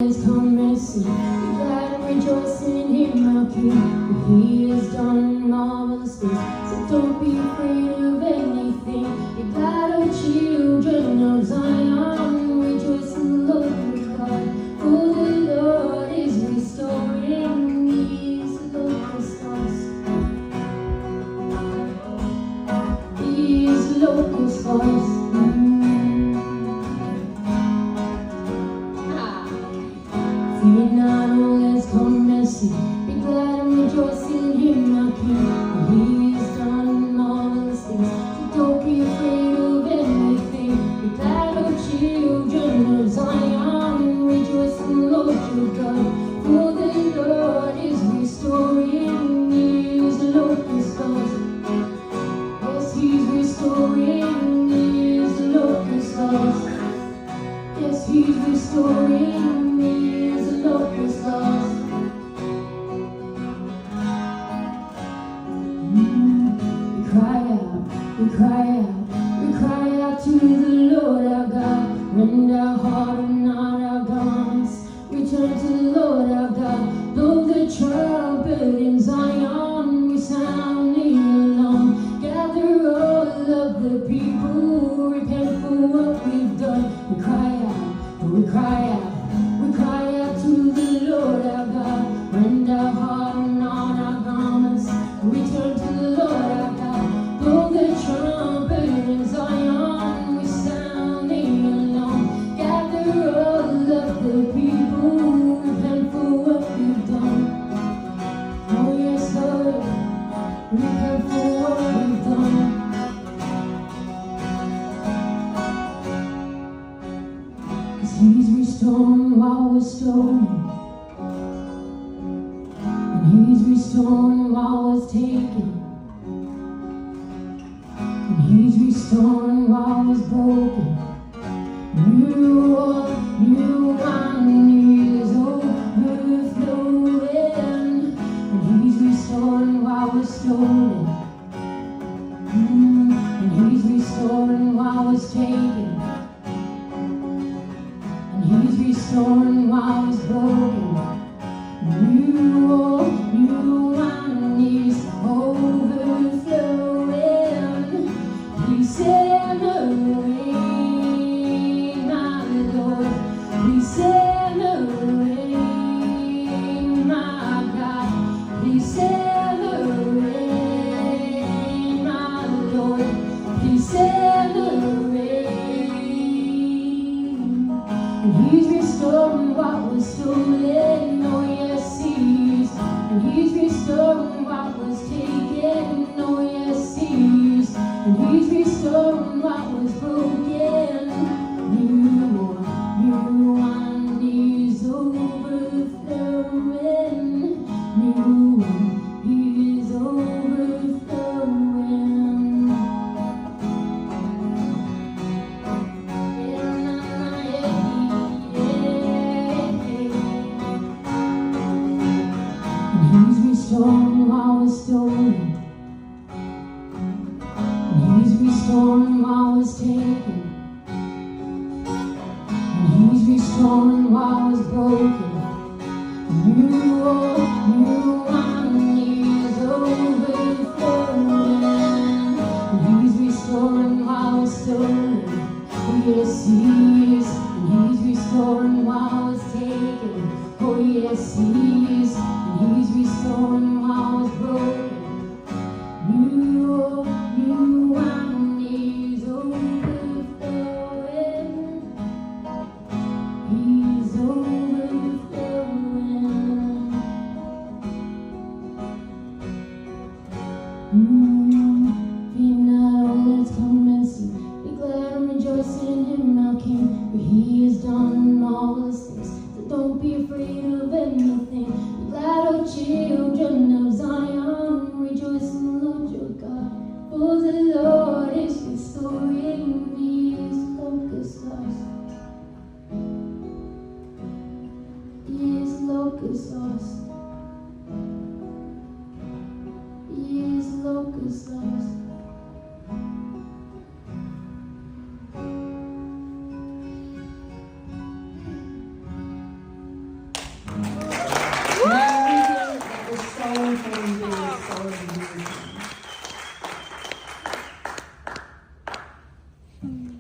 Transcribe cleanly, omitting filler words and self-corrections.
Let's come and see. Be glad and rejoice in Him, our King. For He has done marvelous things. So don't be afraid of anything. Be glad, O children of Zion. Rejoice in the Lord your God. For the Lord is restoring His locust house. His locust house. Fear not, oh, let's come and see. Be glad and rejoice in Him, our King. For He has done marvelous things. So don't be afraid of anything. Be glad, oh, children of Zion. Rejoice in the Lord your God. For the Lord is restoring His locust house. Yes, He's restoring His locust house. Yes, He's restoring His locust house. We cry out to the Lord our God. Rend our heart and not our garments. Return to the Lord our God. Blow the trumpet in Zion. We sound the alarm. Gather all of the people. Repent for what we've done. We cry out to the Lord our God. Rend our heart and not our garments. Return to the Lord our God. Blow the trumpet in Zion. We sound the alarm. Gather all of the people. Repent for what we've done. Oh yes, Lord. Repent for what we've done. He's restoring what was stolen, and He's restoring what was taken, and He's restoring what was broken. New wine is overflowing, and He's restoring what was stolen, and He's restoring what was taken. He's restoring what was broken. New wine is overflowing. Please send the rain, my Lord. Please send the rain, my God. Please send the rain, my Lord. Please send the rain. And He's restoring what was stolen, oh yes He is. And He's restoring what was taken, oh yes He is. And He's restoring what was broken. New wine is overflowing. New wine is overflowing. Restoring what was stolen, and He's restoring what was taken, and He's restoring what was broken. New wine is overflowing, and He's restoring what was stolen. Oh yes He is, and He's restoring what was taken. Oh yes He is. He's restoring what was broken. New wine is overflowing. He's overflowing. Fear not, oh, let's come and see. Be glad and rejoice in Him, our King. For He has done marvelous things. So don't be afraid of anything. Glad, O children of Zion, rejoice in the Lord your God. For the Lord is restoring His locust house. His locust house. His locust house. Mm.